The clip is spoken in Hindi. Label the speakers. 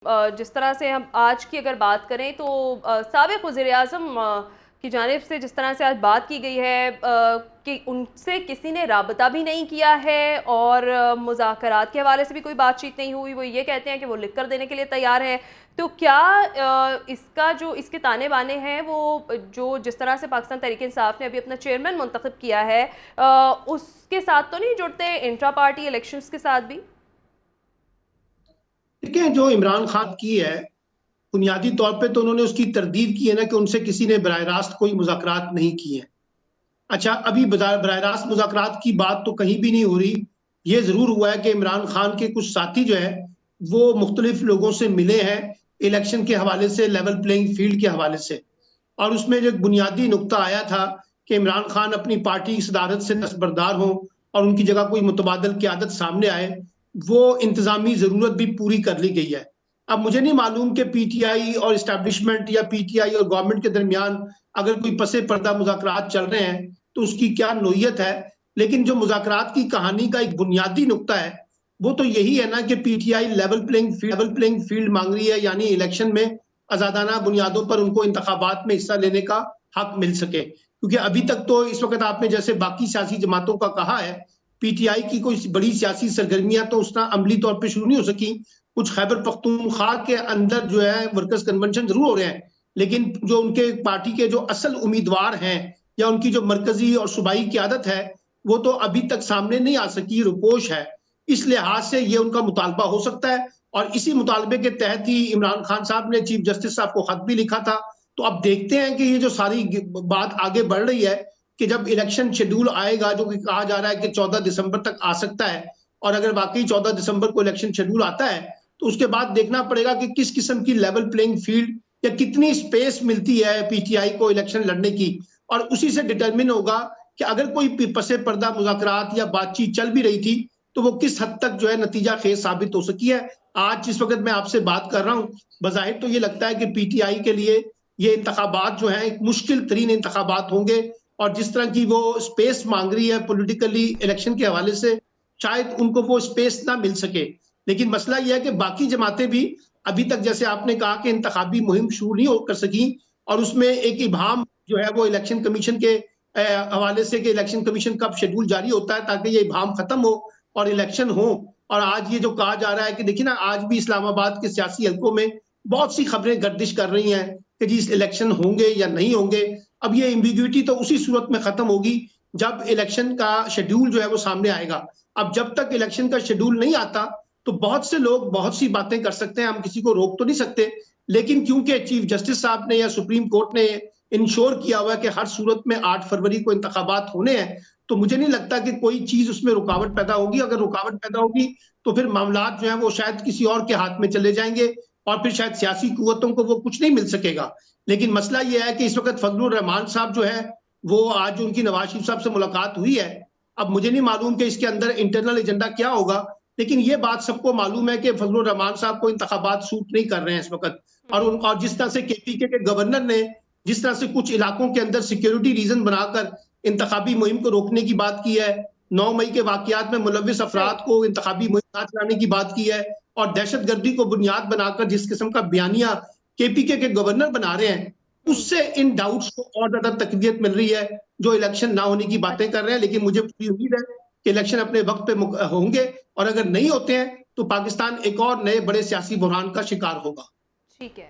Speaker 1: जिस तरह से हम आज की अगर बात करें तो साबिक़ वज़ीर-ए-आज़म की जानिब से जिस तरह से आज बात की गई है कि उनसे किसी ने राबता भी नहीं किया है और मुज़ाकरात के हवाले से भी कोई बातचीत नहीं हुई। वो ये कहते हैं कि वो लिख कर देने के लिए तैयार हैं। तो क्या इसका जो इसके ताने-बाने हैं वो जो जिस तरह से पाकिस्तान तहरीक-ए-इंसाफ ने अभी अपना चेयरमैन मुंतखब किया है उसके साथ तो नहीं जुड़ते इंट्रा पार्टी इलेक्शंस के साथ भी?
Speaker 2: देखिए, जो इमरान खान की है, बुनियादी तौर पे तो उन्होंने उसकी तरदीद की है ना कि उनसे किसी ने बराह रास्त कोई मुज़ाकरात नहीं किए हैं। अच्छा, अभी बराह रास्त मुज़ाकरात की बात तो कहीं भी नहीं हो रही। ये ज़रूर हुआ है कि इमरान खान के कुछ साथी जो है, वो मुख्तलिफ लोगों से मिले हैं, इलेक्शन के हवाले से, लेवल प्लेइंग फील्ड के हवाले से। और उसमें जो एक बुनियादी नुक्ता आया था कि इमरान खान अपनी पार्टी की सदारत से दस्तबरदार हों और उनकी जगह कोई मुतबादल क़यादत सामने आए, वो इंतज़ामी ज़रूरत भी पूरी कर ली गई है। अब मुझे नहीं मालूम कि पीटीआई और एस्टैब्लिशमेंट या पीटीआई और गवर्नमेंट के दरमियान अगर कोई पसे पर्दा मुज़ाकरात चल रहे हैं, तो उसकी क्या नोयत है। लेकिन जो मुज़ाकरात की कहानी का एक बुनियादी नुक्ता है, वो तो यही है ना कि पीटीआई लेवल प्लेइंग फील्ड मांग रही है, यानी इलेक्शन में आज़ादाना बुनियादों पर उनको इंतखाबात में हिस्सा लेने का हक मिल सके। क्योंकि अभी तक तो इस वक़्त आपने जैसे बाकी सियासी जमातों का कहा है, पीटीआई की कोई बड़ी सियासी सरगर्मियाँ तो उस तरह अमली तौर पे शुरू नहीं हो सकी। कुछ खैबर पख्तूनख्वा के अंदर जो है वर्कर्स कन्वेंशन ज़रूर हो रहे हैं, लेकिन जो उनके पार्टी के जो असल उम्मीदवार हैं या उनकी जो मरकज़ी और सूबाई क़यादत है, वो तो अभी तक सामने नहीं आ सकी, रुपोश है। इस लिहाज से ये उनका मुतालबा हो सकता है और इसी मुतालबे के तहत ही इमरान खान साहब ने चीफ जस्टिस साहब को खत भी लिखा था। तो अब देखते हैं कि ये जो सारी बात आगे बढ़ रही है कि जब इलेक्शन शेड्यूल आएगा, जो कि कहा जा रहा है कि 14 दिसंबर तक आ सकता है, और अगर वाक़ई 14 दिसंबर को इलेक्शन शेड्यूल आता है, तो उसके बाद देखना पड़ेगा कि किस किस्म की लेवल प्लेइंग फील्ड या कितनी स्पेस मिलती है पीटीआई को इलेक्शन लड़ने की। और उसी से डिटरमिन होगा कि अगर कोई पसे पर्दा मुज़ाकरात या बातचीत चल भी रही थी, तो वो किस हद तक जो है नतीजा खेज साबित हो सकी है। आज जिस वक़्त मैं आपसे बात कर रहा हूँ, बज़ाहिर तो ये लगता है कि पीटीआई के लिए ये इंतखाबात जो हैं, एक मुश्किल तरीन इंतखाबात होंगे और जिस तरह की वो स्पेस मांग रही है पॉलिटिकली इलेक्शन के हवाले से, शायद उनको वो स्पेस ना मिल सके। लेकिन मसला ये है कि बाकी जमातें भी अभी तक, जैसे आपने कहा, कि इंतखाबी मुहिम शुरू नहीं कर सकी और उसमें एक इबाहम जो है वो इलेक्शन कमीशन के हवाले से कि इलेक्शन कमीशन कब शेड्यूल जारी होता है, ताकि ये इबाहम खत्म हो और इलेक्शन हो। और आज ये जो कहा जा रहा है कि देखिए ना, आज भी इस्लामाबाद के सियासी हलकों में बहुत सी खबरें गर्दिश कर रही हैं कि जी इलेक्शन होंगे या नहीं होंगे। अब ये एम्बिग्युइटी तो उसी सूरत में खत्म होगी जब इलेक्शन का शेड्यूल जो है वो सामने आएगा। अब जब तक इलेक्शन का शेड्यूल नहीं आता, तो बहुत से लोग बहुत सी बातें कर सकते हैं, हम किसी को रोक तो नहीं सकते। लेकिन क्योंकि चीफ जस्टिस साहब ने या सुप्रीम कोर्ट ने इंश्योर किया हुआ है कि हर सूरत में 8 फरवरी को इंतखाबात होने हैं, तो मुझे नहीं लगता कि कोई चीज उसमें रुकावट पैदा होगी। अगर रुकावट पैदा होगी, तो फिर मामलात जो है वो शायद किसी और के हाथ में चले जाएंगे और फिर शायद सियासी कुव्वतों को वो कुछ नहीं मिल सकेगा। लेकिन मसला ये है कि इस वक़्त फजलुर रहमान साहब जो है, वो आज उनकी नवाज शरीफ साहब से मुलाकात हुई है। अब मुझे नहीं मालूम कि इसके अंदर इंटरनल एजेंडा क्या होगा, लेकिन ये बात सबको मालूम है कि फजलुर रहमान साहब को इंतखाबात सूट नहीं कर रहे हैं इस वक़्त। और जिस तरह से केपीके के गवर्नर ने जिस तरह से कुछ इलाकों के अंदर सिक्योरिटी रीजन बनाकर इंतखाबी मुहिम को रोकने की बात की है, 9 मई के वाकयात में मुलव्विस अफराद को इंतखाबी मुहिम ना चलाने की बात की है, और दहशतगर्दी को बुनियाद बनाकर जिस किस्म का बयानिया केपीके के गवर्नर बना रहे हैं, उससे इन डाउट्स को और ज्यादा तकवीत मिल रही है, जो इलेक्शन ना होने की बातें कर रहे हैं। लेकिन मुझे पूरी उम्मीद है कि इलेक्शन अपने वक्त पे होंगे, और अगर नहीं होते हैं तो पाकिस्तान एक और नए बड़े सियासी बुरहान का शिकार होगा।
Speaker 1: ठीक है।